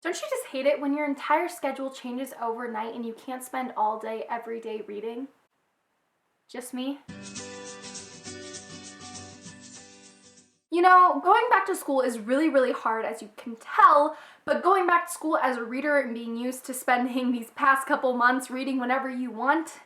Don't you just hate it when your entire schedule changes overnight and you can't spend all day, every day reading? Just me? You know, going back to school is really, really hard, as you can tell, but going back to school as a reader and being used to spending these past couple months reading whenever you want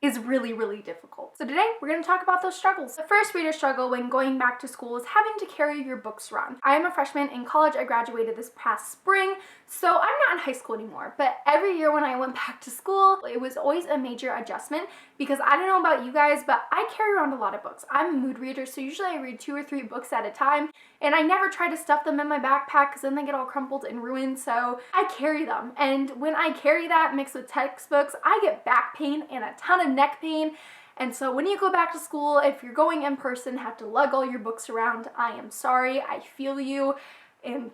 is really, really difficult. So today, we're going to talk about those struggles. The first reader struggle when going back to school is having to carry your books around. I am a freshman in college. I graduated this past spring, so I'm not in high school anymore. But every year when I went back to school, it was always a major adjustment because I don't know about you guys, but I carry around a lot of books. I'm a mood reader, so usually I read 2 or 3 books at a time, and I never try to stuff them in my backpack because then they get all crumpled and ruined, so I carry them. And when I carry that mixed with textbooks, I get back pain and a ton of neck pain. And so when you go back to school, if you're going in person, have to lug all your books around, I am sorry, I feel you, and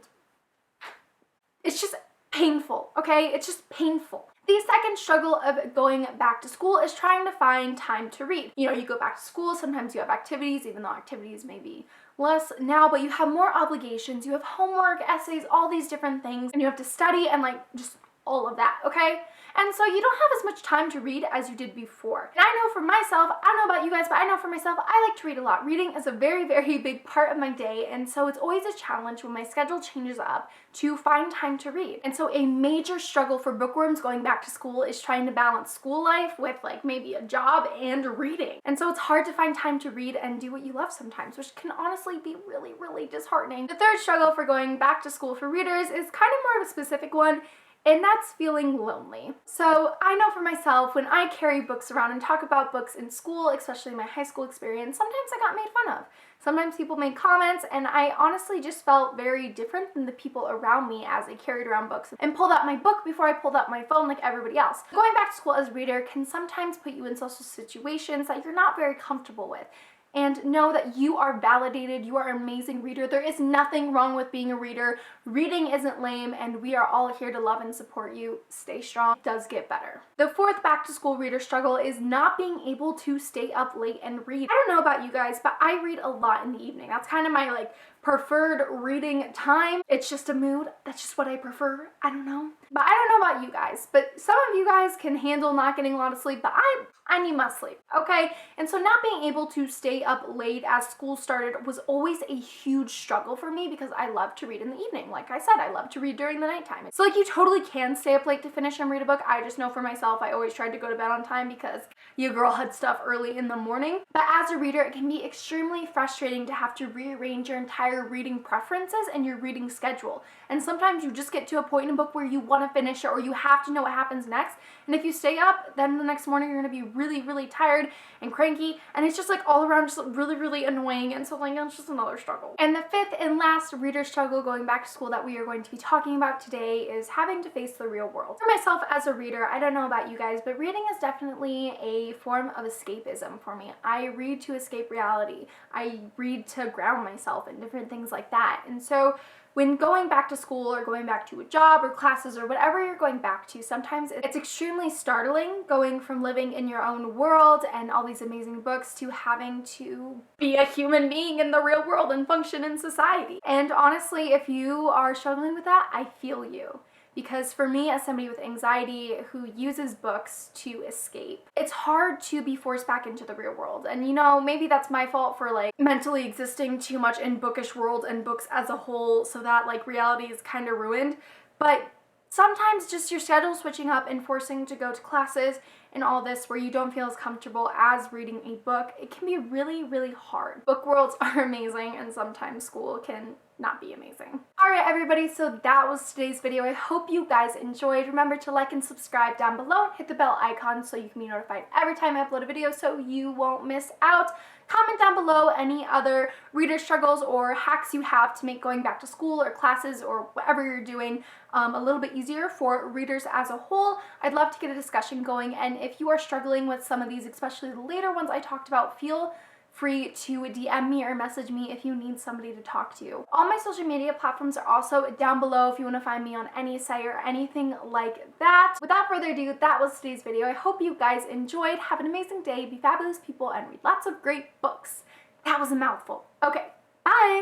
it's just painful, okay? It's just painful. The second struggle of going back to school is trying to find time to read. You know, you go back to school, sometimes you have activities, even though activities may be less now, but you have more obligations, you have homework, essays, all these different things, and you have to study and like just all of that, okay? And so you don't have as much time to read as you did before. And I know for myself, I don't know about you guys, but I know for myself, I like to read a lot. Reading is a very, very big part of my day, and so it's always a challenge when my schedule changes up to find time to read. And so a major struggle for bookworms going back to school is trying to balance school life with like maybe a job and reading. And so it's hard to find time to read and do what you love sometimes, which can honestly be really, really disheartening. The third struggle for going back to school for readers is kind of more of a specific one, and that's feeling lonely. So I know for myself, when I carry books around and talk about books in school, especially my high school experience, sometimes I got made fun of. Sometimes people made comments, and I honestly just felt very different than the people around me as I carried around books and pulled out my book before I pulled out my phone like everybody else. Going back to school as a reader can sometimes put you in social situations that you're not very comfortable with. And know that you are validated, you are an amazing reader. There is nothing wrong with being a reader. Reading isn't lame, and we are all here to love and support you. Stay strong. It does get better. The fourth back to school reader struggle is not being able to stay up late and read. I don't know about you guys, but I read a lot in the evening. That's kind of my like preferred reading time. It's just a mood. That's just what I prefer. I don't know. But I don't know about you guys, but some of you guys can handle not getting a lot of sleep, but I need my sleep, okay? And so not being able to stay up late as school started was always a huge struggle for me because I love to read in the evening. Like I said, I love to read during the nighttime. So like you totally can stay up late to finish and read a book. I just know for myself, I always tried to go to bed on time because your girl had stuff early in the morning. But as a reader, it can be extremely frustrating to have to rearrange your entire reading preferences and your reading schedule. And sometimes you just get to a point in a book where you want to finish it or you have to know what happens next. And if you stay up, then the next morning you're going to be really, really tired and cranky, and it's just like all around just really, really annoying, and so like it's just another struggle. And the fifth and last reader struggle going back to school that we are going to be talking about today is having to face the real world. For myself as a reader, I don't know about you guys, but reading is definitely a form of escapism for me. I read to escape reality. I read to ground myself and different things like that. And so when going back to school or going back to a job or classes or whatever you're going back to, sometimes it's extremely startling going from living in your own world and all these amazing books to having to be a human being in the real world and function in society. And honestly, if you are struggling with that, I feel you. Because for me, as somebody with anxiety who uses books to escape, it's hard to be forced back into the real world. And you know, maybe that's my fault for like mentally existing too much in bookish world and books as a whole, so that like reality is kind of ruined. But sometimes just your schedule switching up and forcing to go to classes and all this where you don't feel as comfortable as reading a book, it can be really, really hard. Book worlds are amazing, and sometimes school can not be amazing. Alright everybody, so that was today's video. I hope you guys enjoyed. Remember to like and subscribe down below. Hit the bell icon so you can be notified every time I upload a video so you won't miss out. Comment down below any other reader struggles or hacks you have to make going back to school or classes or whatever you're doing a little bit easier for readers as a whole. I'd love to get a discussion going, and if you are struggling with some of these, especially the later ones I talked about, feel free to DM me or message me if you need somebody to talk to. All my social media platforms are also down below if you want to find me on any site or anything like that. Without further ado, that was today's video. I hope you guys enjoyed. Have an amazing day, be fabulous people, and read lots of great books. That was a mouthful. Okay, bye!